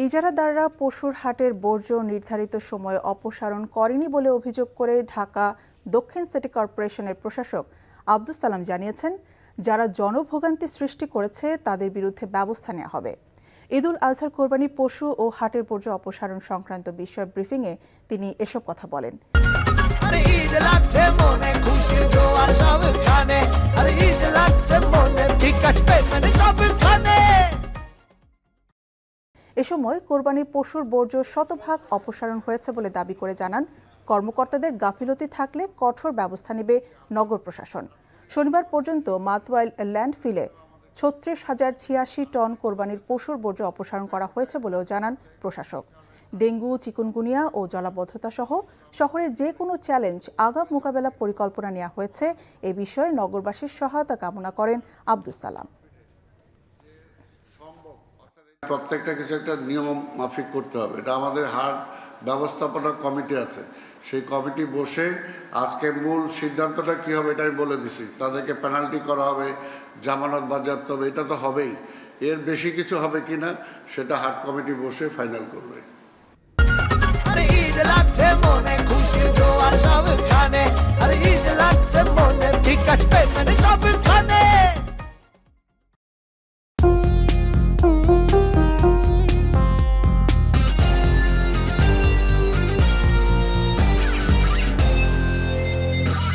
ইজারাদাররা পশুর হাটের বর্জ্য নির্ধারিত সময়ে অপসারণ করেনি বলে অভিযোগ করে ঢাকা দক্ষিণ সিটি কর্পোরেশনের প্রশাসক আব্দুস সালাম জানিয়েছেন, যারা জনভোগান্তি সৃষ্টি করেছে তাদের বিরুদ্ধে ব্যবস্থা নেওয়া হবে। ঈদুল আজহার কোরবানি পশু ও হাটের বর্জ্য অপসারণ সংক্রান্ত বিষয় ব্রিফিংয়ে তিনি এসব কথা বলেন। এ সময় কোরবানির পশুর বর্জ্য শতভাগ অপসারণ হয়েছে বলে দাবি করে জানান, কর্মকর্তাদের গাফিলতি থাকলে কঠোর ব্যবস্থা নেবে নগর প্রশাসন। শনিবার পর্যন্ত মাতওয়াইল ল্যান্ডফিলে ৩৬,০৮৬ টন কোরবানির পশুর বর্জ্য অপসারণ করা হয়েছে বলেও জানান প্রশাসক। ডেঙ্গু, চিকুনগুনিয়া ও জলাবদ্ধতা সহ শহরের যে কোনো চ্যালেঞ্জ আগাম মোকাবেলা পরিকল্পনা নেওয়া হয়েছে। এ বিষয়ে নগরবাসীর সহায়তা কামনা করেন আব্দুস সালাম। প্রত্যেকটা কিছু একটা নিয়ম মাফিক করতে হবে। এটা আমাদের হাট ব্যবস্থাপনা কমিটি আছে, সেই কমিটি বসে আজকে মূল সিদ্ধান্তটা কি হবে এটা আমি বলে দিছি। তাদেরকে পেনাল্টি করা হবে, জামানত বাজেয়াপ্ত হবে, এটা তো হবেই। এর বেশি কিছু হবে কিনা সেটা হাট কমিটি বসে ফাইনাল করবে। ঈদ লাগছে মনে খুশির জোয়ার সবখানে, ঈদ লাগছে মনে ঠিক আসবে সবখানে।